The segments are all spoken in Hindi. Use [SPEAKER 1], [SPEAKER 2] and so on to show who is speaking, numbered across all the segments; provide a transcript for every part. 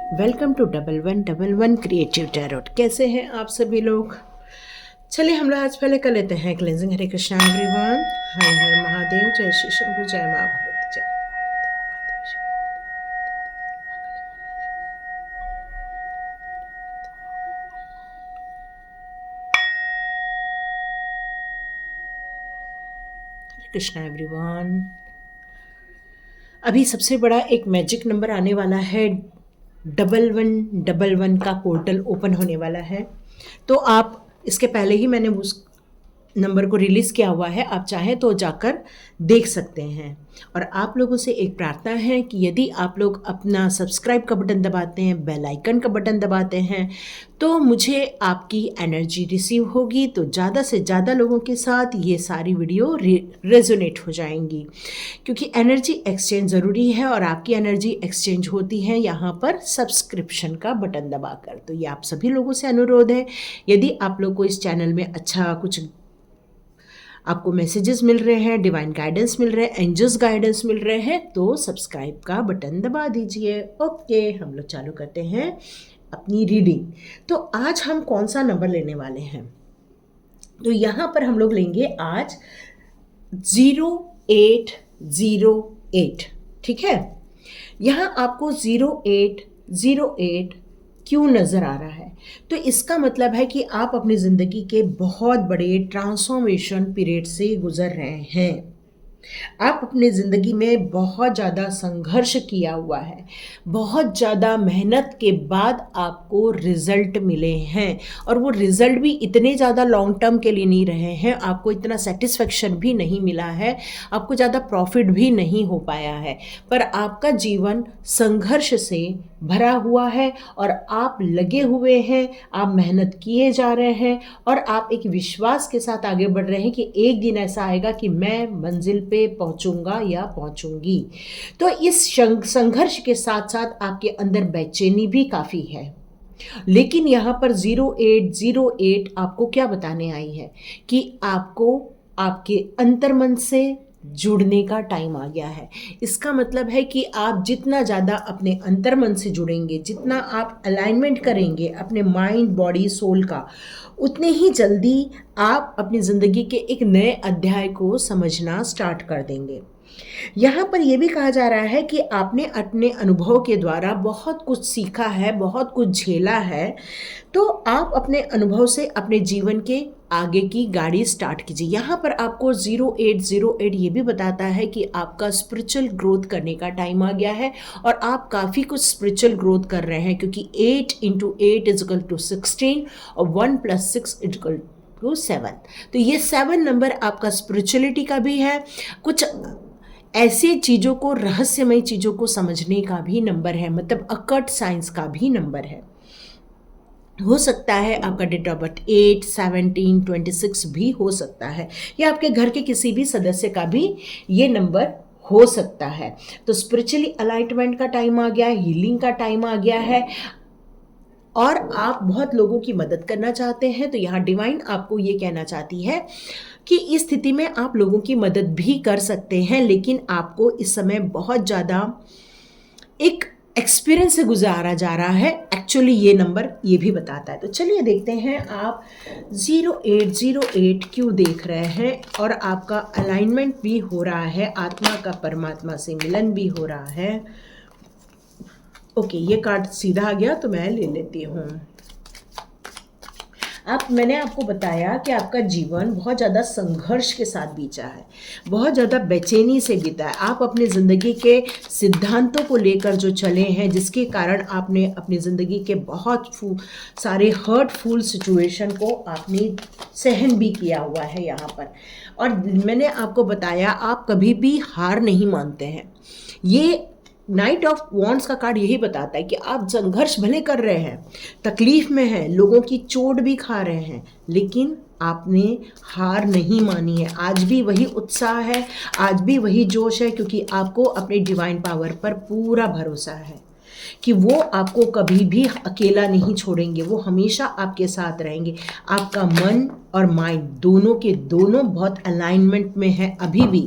[SPEAKER 1] Welcome to 1111 creative tarot. कैसे हैं आप सभी लोग। चलिए हम लोग आज पहले कर लेते हैं क्लेंजिंग। हरे कृष्णा एवरीवन, हर हर महादेव, जय श्री शंभू, जय माँ भगवती, जय। हरे कृष्णा एवरीवन। अभी सबसे बड़ा एक मैजिक नंबर आने वाला है, 1111 का पोर्टल ओपन होने वाला है। तो आप इसके पहले ही मैंने उस नंबर को रिलीज़ किया हुआ है, आप चाहें तो जाकर देख सकते हैं। और आप लोगों से एक प्रार्थना है कि यदि आप लोग अपना सब्सक्राइब का बटन दबाते हैं, बेल आइकन का बटन दबाते हैं, तो मुझे आपकी एनर्जी रिसीव होगी, तो ज़्यादा से ज़्यादा लोगों के साथ ये सारी वीडियो रेजोनेट हो जाएंगी। क्योंकि एनर्जी एक्सचेंज ज़रूरी है और आपकी एनर्जी एक्सचेंज होती है यहाँ पर सब्सक्रिप्शन का बटन दबाकर। तो ये आप सभी लोगों से अनुरोध है, यदि आप लोग को इस चैनल में अच्छा कुछ आपको मैसेजेस मिल रहे हैं, डिवाइन गाइडेंस मिल रहे हैं, एंजल्स गाइडेंस मिल रहे हैं, तो सब्सक्राइब का बटन दबा दीजिए। ओके, हम लोग चालू करते हैं अपनी रीडिंग। तो आज हम कौन सा नंबर लेने वाले हैं, तो यहाँ पर हम लोग लेंगे आज 0808। ठीक है, यहाँ आपको 0808 क्यों नज़र आ रहा है, तो इसका मतलब है कि आप अपनी ज़िंदगी के बहुत बड़े ट्रांसफॉर्मेशन पीरियड से गुजर रहे हैं। आप अपनी ज़िंदगी में बहुत ज़्यादा संघर्ष किया हुआ है, बहुत ज़्यादा मेहनत के बाद आपको रिज़ल्ट मिले हैं, और वो रिज़ल्ट भी इतने ज़्यादा लॉन्ग टर्म के लिए नहीं रहे हैं, आपको इतना सेटिस्फेक्शन भी नहीं मिला है, आपको ज़्यादा प्रॉफिट भी नहीं हो पाया है, पर आपका जीवन संघर्ष से भरा हुआ है और आप लगे हुए हैं, आप मेहनत किए जा रहे हैं और आप एक विश्वास के साथ आगे बढ़ रहे हैं कि एक दिन ऐसा आएगा कि मैं मंजिल पे पहुंचूंगा या पहुंचूंगी। तो इस संघर्ष के साथ साथ आपके अंदर बेचैनी भी काफ़ी है। लेकिन यहाँ पर 0808 आपको क्या बताने आई है कि आपको आपके अंतर्मन से जुड़ने का टाइम आ गया है। इसका मतलब है कि आप जितना ज़्यादा अपने अंतर्मन से जुड़ेंगे, जितना आप अलाइनमेंट करेंगे अपने माइंड, बॉडी, सोल का, उतने ही जल्दी आप अपनी ज़िंदगी के एक नए अध्याय को समझना स्टार्ट कर देंगे। यहाँ पर यह भी कहा जा रहा है कि आपने अपने अनुभव के द्वारा बहुत कुछ सीखा है, बहुत कुछ झेला है, तो आप अपने अनुभव से अपने जीवन के आगे की गाड़ी स्टार्ट कीजिए। यहाँ पर आपको 0808 ये भी बताता है कि आपका स्पिरिचुअल ग्रोथ करने का टाइम आ गया है और आप काफ़ी कुछ स्पिरिचुअल ग्रोथ कर रहे हैं, क्योंकि 8 × 8 = 16 और 1 + 6 = 7। तो ये 7 नंबर आपका स्पिरिचुअलिटी का भी है, कुछ ऐसी चीज़ों को, रहस्यमय चीज़ों को समझने का भी नंबर है, मतलब अकट साइंस का भी नंबर है। हो सकता है आपका डेट ऑफ बर्थ 8, 17, 26 भी हो सकता है, या आपके घर के किसी भी सदस्य का भी ये नंबर हो सकता है। तो स्पिरिचुअली अलाइनमेंट का टाइम आ गया है, हीलिंग का टाइम आ गया है, और आप बहुत लोगों की मदद करना चाहते हैं। तो यहाँ डिवाइन आपको ये कहना चाहती है कि इस स्थिति में आप लोगों की मदद भी कर सकते हैं, लेकिन आपको इस समय बहुत ज़्यादा एक एक्सपीरियंस से गुजारा जा रहा है। एक्चुअली ये नंबर ये भी बताता है। तो चलिए देखते हैं आप 0808 क्यों देख रहे हैं, और आपका अलाइनमेंट भी हो रहा है, आत्मा का परमात्मा से मिलन भी हो रहा है। ओके, ये कार्ड सीधा आ गया तो मैं ले लेती हूँ। मैंने आपको बताया कि आपका जीवन बहुत ज़्यादा संघर्ष के साथ बीता है, बहुत ज़्यादा बेचैनी से बीता है। आप अपनी ज़िंदगी के सिद्धांतों को लेकर जो चले हैं, जिसके कारण आपने अपनी ज़िंदगी के बहुत सारे हर्टफुल सिचुएशन को आपने सहन भी किया हुआ है यहाँ पर। और मैंने आपको बताया, आप कभी भी हार नहीं मानते हैं। ये नाइट ऑफ वॉन्ड्स का कार्ड यही बताता है कि आप संघर्ष भले कर रहे हैं, तकलीफ में हैं, लोगों की चोट भी खा रहे हैं, लेकिन आपने हार नहीं मानी है। आज भी वही उत्साह है, आज भी वही जोश है, क्योंकि आपको अपने डिवाइन पावर पर पूरा भरोसा है। कि वो आपको कभी भी अकेला नहीं छोड़ेंगे, वो हमेशा आपके साथ रहेंगे। आपका मन और माइंड दोनों के दोनों बहुत अलाइनमेंट में है अभी भी,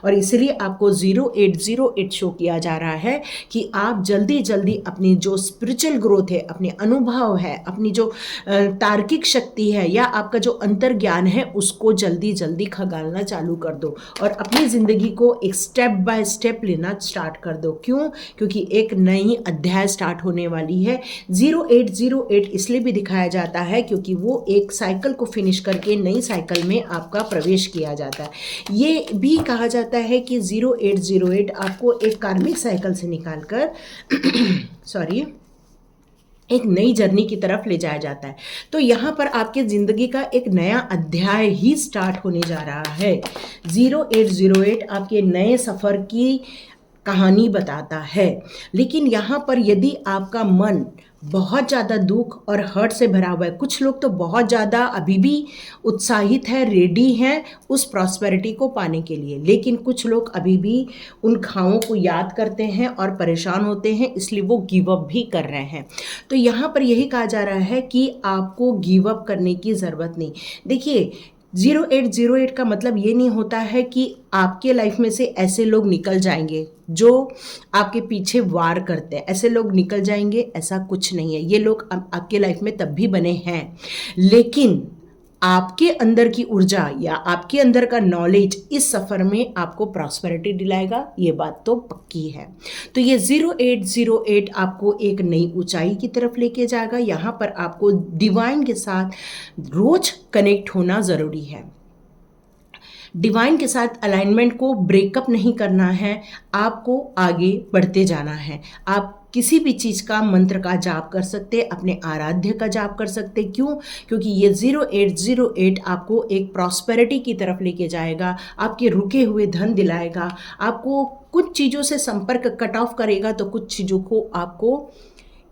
[SPEAKER 1] और इसलिए आपको 0808 शो किया जा रहा है कि आप जल्दी जल्दी अपनी जो स्पिरिचुअल ग्रोथ है, अपने अनुभव है, अपनी जो तार्किक शक्ति है या आपका जो अंतर ज्ञान है, उसको जल्दी जल्दी खगालना चालू कर दो और अपनी ज़िंदगी को एक स्टेप बाय स्टेप लेना स्टार्ट कर दो। क्यों? क्योंकि एक नई अध्याय स्टार्ट होने वाली है। 0808 इसलिए भी दिखाया जाता है क्योंकि वो एक साइकिल को फिनिश करके नई साइकिल में आपका प्रवेश किया जाता है। ये भी कहा जाता है कि 0808 आपको एक कार्मिक साइकिल से निकालकर सॉरी एक नई जर्नी की तरफ ले जाया जाता है। तो यहाँ पर आपके ज़िंदगी का एक नया अध्याय ही स्टार्ट होने जा रहा है। 0808 आपके नए सफ़र की कहानी बताता है। लेकिन यहाँ पर यदि आपका मन बहुत ज़्यादा दुख और हर्ट से भरा हुआ है, कुछ लोग तो बहुत ज़्यादा अभी भी उत्साहित है, रेडी हैं उस प्रॉस्पेरिटी को पाने के लिए, लेकिन कुछ लोग अभी भी उन घावों को याद करते हैं और परेशान होते हैं, इसलिए वो गिव अप भी कर रहे हैं। तो यहाँ पर यही कहा जा रहा है कि आपको गिव अप करने की ज़रूरत नहीं। देखिए, 0808 का मतलब ये नहीं होता है कि आपके लाइफ में से ऐसे लोग निकल जाएंगे जो आपके पीछे वार करते हैं, ऐसे लोग निकल जाएंगे, ऐसा कुछ नहीं है। ये लोग आपके लाइफ में तब भी बने हैं, लेकिन आपके अंदर की ऊर्जा या आपके अंदर का नॉलेज इस सफ़र में आपको प्रॉस्पेरिटी दिलाएगा, ये बात तो पक्की है। तो ये 0808 आपको एक नई ऊंचाई की तरफ लेके जाएगा। यहाँ पर आपको डिवाइन के साथ रोज कनेक्ट होना ज़रूरी है। डिवाइन के साथ अलाइनमेंट को ब्रेकअप नहीं करना है, आपको आगे बढ़ते जाना है। आप किसी भी चीज़ का मंत्र का जाप कर सकते, अपने आराध्य का जाप कर सकते। क्यों? क्योंकि ये 0808 आपको एक प्रॉस्पेरिटी की तरफ लेके जाएगा, आपके रुके हुए धन दिलाएगा, आपको कुछ चीज़ों से संपर्क कट ऑफ करेगा, तो कुछ चीज़ों को आपको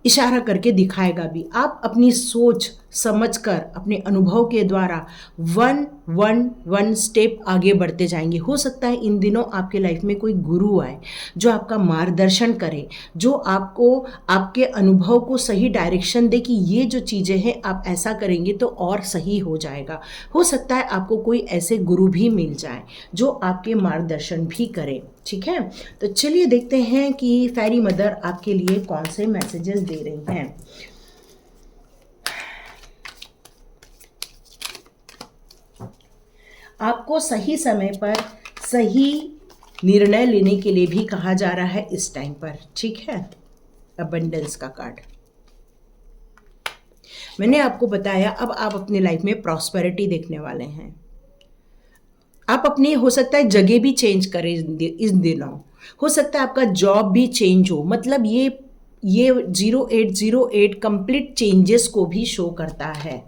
[SPEAKER 1] इशारा करके दिखाएगा भी। आप अपनी सोच समझकर अपने अनुभव के द्वारा 1 स्टेप आगे बढ़ते जाएंगे। हो सकता है इन दिनों आपके लाइफ में कोई गुरु आए जो आपका मार्गदर्शन करे, जो आपको आपके अनुभव को सही डायरेक्शन दे कि ये जो चीज़ें हैं आप ऐसा करेंगे तो और सही हो जाएगा। हो सकता है आपको कोई ऐसे गुरु भी मिल जाए जो आपके मार्गदर्शन भी करे। ठीक है, तो चलिए देखते हैं कि फेरी मदर आपके लिए कौन से मैसेजेस दे रही हैं। आपको सही समय पर सही निर्णय लेने के लिए भी कहा जा रहा है इस टाइम पर। ठीक है, अबंडेंस का कार्ड मैंने आपको बताया। अब आप अपने लाइफ में प्रॉस्पेरिटी देखने वाले हैं। आप अपनी हो सकता है जगह भी चेंज करें इस दिनों, हो सकता है आपका जॉब भी चेंज हो। मतलब ये 0808 कंप्लीट चेंजेस को भी शो करता है,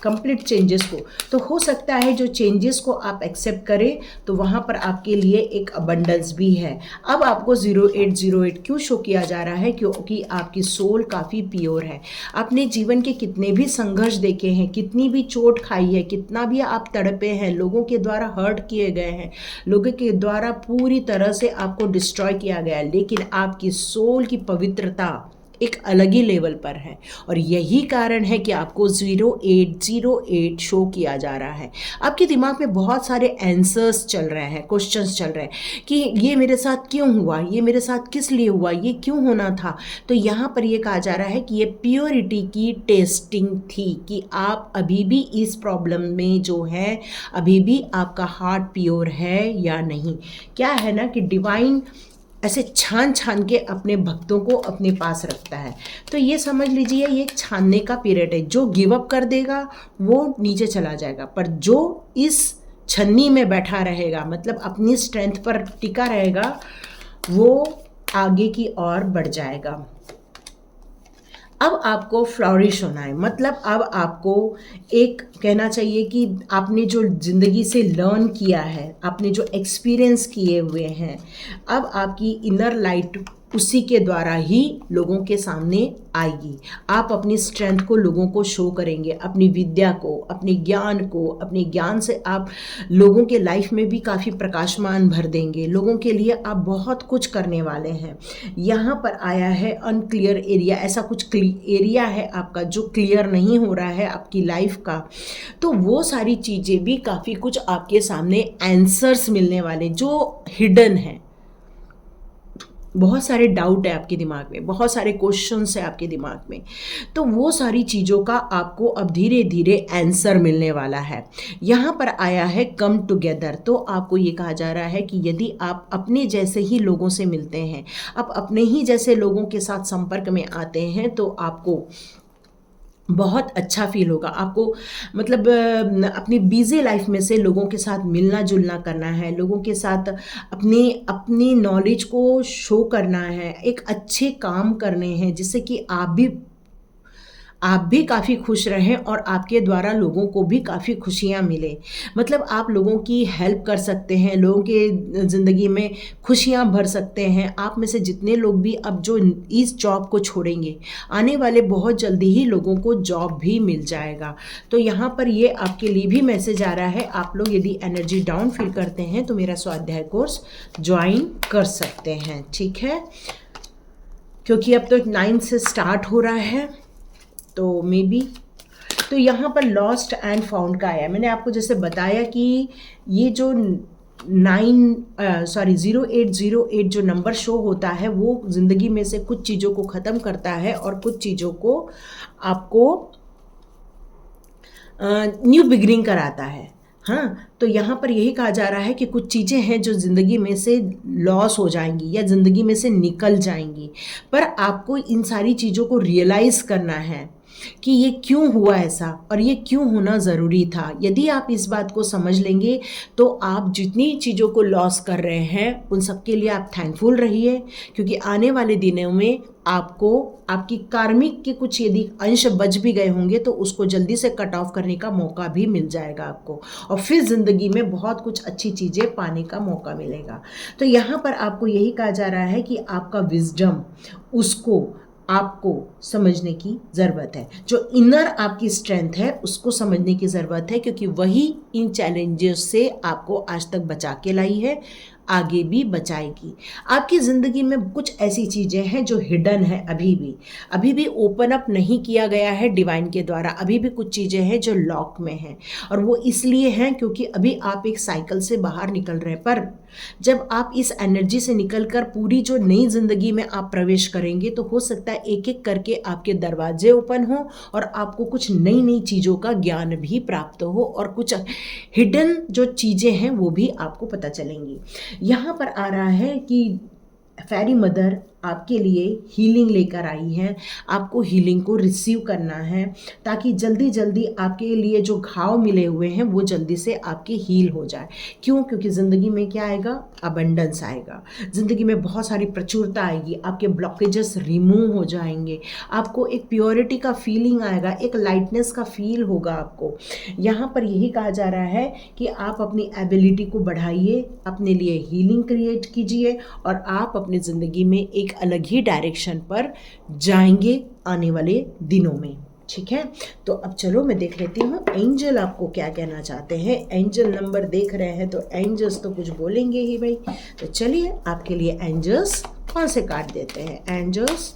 [SPEAKER 1] कंप्लीट चेंजेस को। तो हो सकता है जो चेंजेस को आप एक्सेप्ट करें तो वहाँ पर आपके लिए एक अबंडेंस भी है। अब आपको 0808 क्यों शो किया जा रहा है? क्योंकि आपकी सोल काफ़ी प्योर है। आपने जीवन के कितने भी संघर्ष देखे हैं, कितनी भी चोट खाई है, कितना भी आप तड़पे हैं, लोगों के द्वारा हर्ट किए गए हैं, लोगों के द्वारा पूरी तरह से आपको डिस्ट्रॉय किया गया है, लेकिन आपकी सोल की पवित्रता एक अलग ही लेवल पर है। और यही कारण है कि आपको 0808 शो किया जा रहा है। आपके दिमाग में बहुत सारे आंसर्स चल रहे हैं, क्वेश्चंस चल रहे हैं कि ये मेरे साथ क्यों हुआ, ये मेरे साथ किस लिए हुआ, ये क्यों होना था। तो यहाँ पर ये कहा जा रहा है कि ये प्योरिटी की टेस्टिंग थी कि आप अभी भी इस प्रॉब्लम में जो है, अभी भी आपका हार्ट प्योर है या नहीं। क्या है ना कि डिवाइन ऐसे छान छान के अपने भक्तों को अपने पास रखता है। तो ये समझ लीजिए ये एक छानने का पीरियड है। जो गिव अप कर देगा वो नीचे चला जाएगा, पर जो इस छन्नी में बैठा रहेगा, मतलब अपनी स्ट्रेंथ पर टिका रहेगा, वो आगे की ओर बढ़ जाएगा। अब आपको फ्लॉरिश होना है, मतलब अब आपको एक कहना चाहिए कि आपने जो ज़िंदगी से लर्न किया है, आपने जो एक्सपीरियंस किए हुए हैं, अब आपकी इनर लाइट उसी के द्वारा ही लोगों के सामने आएगी। आप अपनी स्ट्रेंथ को लोगों को शो करेंगे, अपनी विद्या को, अपने ज्ञान को, अपने ज्ञान से आप लोगों के लाइफ में भी काफ़ी प्रकाशमान भर देंगे। लोगों के लिए आप बहुत कुछ करने वाले हैं। यहाँ पर आया है अनक्लियर एरिया, ऐसा कुछ एरिया है आपका जो क्लियर नहीं हो रहा है आपकी लाइफ का, तो वो सारी चीज़ें भी काफ़ी कुछ आपके सामने आंसर्स मिलने वाले जो हिडन है। बहुत सारे डाउट है आपके दिमाग में, बहुत सारे क्वेश्चंस है आपके दिमाग में, तो वो सारी चीज़ों का आपको अब धीरे धीरे आंसर मिलने वाला है। यहाँ पर आया है कम टुगेदर, तो आपको ये कहा जा रहा है कि यदि आप अपने जैसे ही लोगों से मिलते हैं, आप अपने ही जैसे लोगों के साथ संपर्क में आते हैं, तो आपको बहुत अच्छा फील होगा। आपको मतलब अपनी बिजी लाइफ में से लोगों के साथ मिलना जुलना करना है, लोगों के साथ अपनी अपनी नॉलेज को शो करना है, एक अच्छे काम करने हैं जिससे कि आप भी काफ़ी खुश रहें और आपके द्वारा लोगों को भी काफ़ी खुशियाँ मिले। मतलब आप लोगों की हेल्प कर सकते हैं, लोगों के ज़िंदगी में खुशियाँ भर सकते हैं। आप में से जितने लोग भी अब जो इस जॉब को छोड़ेंगे, आने वाले बहुत जल्दी ही लोगों को जॉब भी मिल जाएगा। तो यहाँ पर ये आपके लिए भी मैसेज आ रहा है। आप लोग यदि एनर्जी डाउन फील करते हैं तो मेरा स्वाध्याय कोर्स ज्वाइन कर सकते हैं, ठीक है, क्योंकि अब तो 9 से स्टार्ट हो रहा है, तो मे बी। तो यहाँ पर लॉस्ट एंड फाउंड का आया। मैंने आपको जैसे बताया कि ये जो 0808 जो नंबर शो होता है वो ज़िंदगी में से कुछ चीज़ों को ख़त्म करता है और कुछ चीज़ों को आपको न्यू बिगिनिंग कराता है। हाँ, तो यहाँ पर यही कहा जा रहा है कि कुछ चीज़ें हैं जो ज़िंदगी में से लॉस हो जाएंगी या ज़िंदगी में से निकल जाएंगी, पर आपको इन सारी चीज़ों को रियलाइज़ करना है कि ये क्यों हुआ ऐसा और ये क्यों होना ज़रूरी था। यदि आप इस बात को समझ लेंगे तो आप जितनी चीज़ों को लॉस कर रहे हैं उन सब के लिए आप थैंकफुल रहिए, क्योंकि आने वाले दिनों में आपको आपकी कार्मिक के कुछ यदि अंश बच भी गए होंगे तो उसको जल्दी से कट ऑफ करने का मौका भी मिल जाएगा आपको, और फिर ज़िंदगी में बहुत कुछ अच्छी चीज़ें पाने का मौका मिलेगा। तो यहाँ पर आपको यही कहा जा रहा है कि आपका विजडम उसको आपको समझने की ज़रूरत है, जो इनर आपकी स्ट्रेंथ है उसको समझने की ज़रूरत है, क्योंकि वही इन चैलेंजेस से आपको आज तक बचा के लाई है, आगे भी बचाएगी। आपकी ज़िंदगी में कुछ ऐसी चीज़ें हैं जो हिडन है, अभी भी ओपन अप नहीं किया गया है डिवाइन के द्वारा। अभी भी कुछ चीज़ें हैं जो लॉक में हैं, और वो इसलिए हैं क्योंकि अभी आप एक साइकिल से बाहर निकल रहे हैं। पर जब आप इस एनर्जी से निकलकर पूरी जो नई ज़िंदगी में आप प्रवेश करेंगे तो हो सकता है एक एक करके आपके दरवाजे ओपन हो और आपको कुछ नई नई चीज़ों का ज्ञान भी प्राप्त हो, और कुछ हिडन जो चीज़ें हैं वो भी आपको पता चलेंगी। यहाँ पर आ रहा है कि फेरी मदर आपके लिए हीलिंग लेकर आई हैं। आपको हीलिंग को रिसीव करना है ताकि जल्दी जल्दी आपके लिए जो घाव मिले हुए हैं वो जल्दी से आपके हील हो जाए। क्यों? क्योंकि ज़िंदगी में क्या आएगा? अबंडेंस आएगा, ज़िंदगी में बहुत सारी प्रचुरता आएगी, आपके ब्लॉकेजेस रिमूव हो जाएंगे, आपको एक प्योरिटी का फीलिंग आएगा, एक लाइटनेस का फील होगा आपको। यहाँ पर यही कहा जा रहा है कि आप अपनी एबिलिटी को बढ़ाइए, अपने लिए हीलिंग क्रिएट कीजिए, और आप अपनी ज़िंदगी में एक अलग ही डायरेक्शन पर जाएंगे आने वाले दिनों में। ठीक है, तो अब चलो मैं देख लेती हूँ एंजल आपको क्या कहना चाहते हैं। एंजल नंबर देख रहे हैं तो एंजल्स तो कुछ बोलेंगे ही भाई। तो चलिए आपके लिए एंजल्स कौन से कार्ड देते हैं। एंजल्स,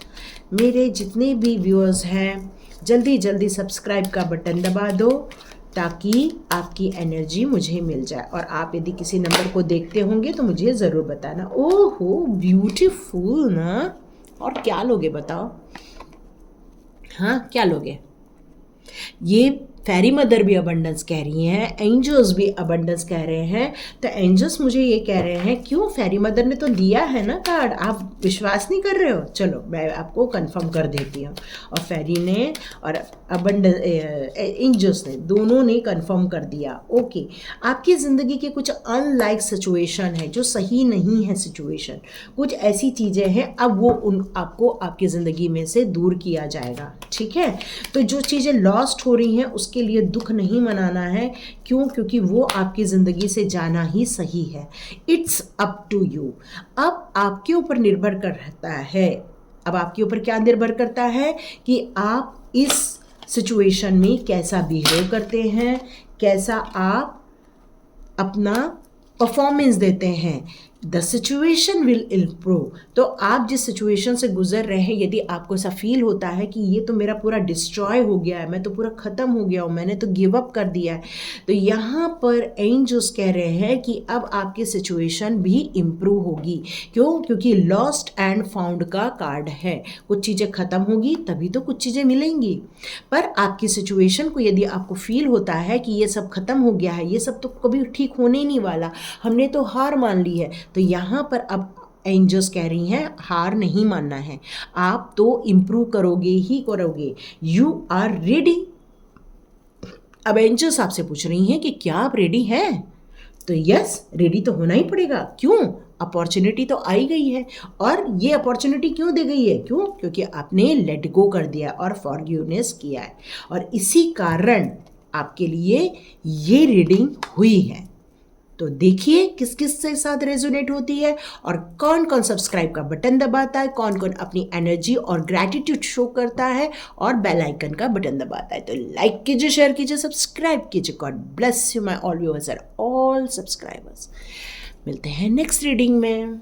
[SPEAKER 1] मेरे जितने भी व्यूअर्स हैं जल्दी जल्दी सब्सक्राइब का बटन दबा दो ताकि आपकी एनर्जी मुझे मिल जाए, और आप यदि किसी नंबर को देखते होंगे तो मुझे ज़रूर बताना। ओहो ब्यूटीफुल ना, और क्या लोगे बताओ? हाँ, क्या लोगे? ये फेरी मदर भी अबंडेंस कह रही हैं, एंजल्स भी अबंडेंस कह रहे हैं। तो एंजल्स मुझे ये कह रहे हैं, क्यों? फेरी मदर ने तो दिया है ना कार्ड, आप विश्वास नहीं कर रहे हो? चलो मैं आपको कंफर्म कर देती हूँ। और फेरी ने और अबंडेंस एंजल्स ने दोनों ने कंफर्म कर दिया। ओके, आपकी ज़िंदगी के कुछ अनलाइक सिचुएशन है जो सही नहीं है सिचुएशन, कुछ ऐसी चीज़ें हैं, अब वो आपको आपकी ज़िंदगी में से दूर किया जाएगा। ठीक है, तो जो चीज़ें लॉस्ट हो रही हैं उसके उसके लिए दुख नहीं मनाना है। क्यों? क्योंकि वो आपकी ज़िंदगी से जाना ही सही है। It's up to you. अब आपके ऊपर निर्भर करता है, अब आपके ऊपर क्या निर्भर करता है कि आप इस सिचुएशन में कैसा बिहेव करते हैं, कैसा आप अपना परफॉर्मेंस देते हैं। The situation will improve. तो आप जिस सिचुएशन से गुजर रहे हैं, यदि आपको ऐसा फील होता है कि ये तो मेरा पूरा डिस्ट्रॉय हो गया है, मैं तो पूरा ख़त्म हो गया हूँ, मैंने तो गिव अप कर दिया है, तो यहाँ पर एंजल्स कह रहे हैं कि अब आपकी सिचुएशन भी इम्प्रूव होगी। क्यों? क्योंकि लॉस्ट एंड फाउंड का कार्ड है। कुछ चीज़ें ख़त्म होगी तभी तो कुछ चीज़ें मिलेंगी। पर आपकी सिचुएशन को यदि आपको फील होता है कि ये सब ख़त्म हो गया है, ये सब तो कभी ठीक होने ही नहीं वाला, हमने तो हार मान ली है, तो यहाँ पर अब एंजल्स कह रही हैं हार नहीं मानना है, आप तो इम्प्रूव करोगे ही करोगे। You are ready. अब एंजल्स आपसे पूछ रही हैं कि क्या आप रेडी हैं? तो यस, रेडी तो होना ही पड़ेगा। क्यों? अपॉर्चुनिटी तो आई गई है। और ये अपॉर्चुनिटी क्यों दी गई है? क्यों? क्योंकि आपने लेट गो कर दिया और फॉरगिवनेस किया है, और इसी कारण आपके लिए ये रीडिंग हुई है। तो देखिए किस किस से साथ रेजोनेट होती है, और कौन कौन सब्सक्राइब का बटन दबाता है, कौन कौन अपनी एनर्जी और ग्रैटिट्यूड शो करता है और बेल आइकन का बटन दबाता है। तो लाइक कीजिए, शेयर कीजिए, सब्सक्राइब कीजिए। God bless you my all viewers and all subscribers. मिलते हैं नेक्स्ट रीडिंग में।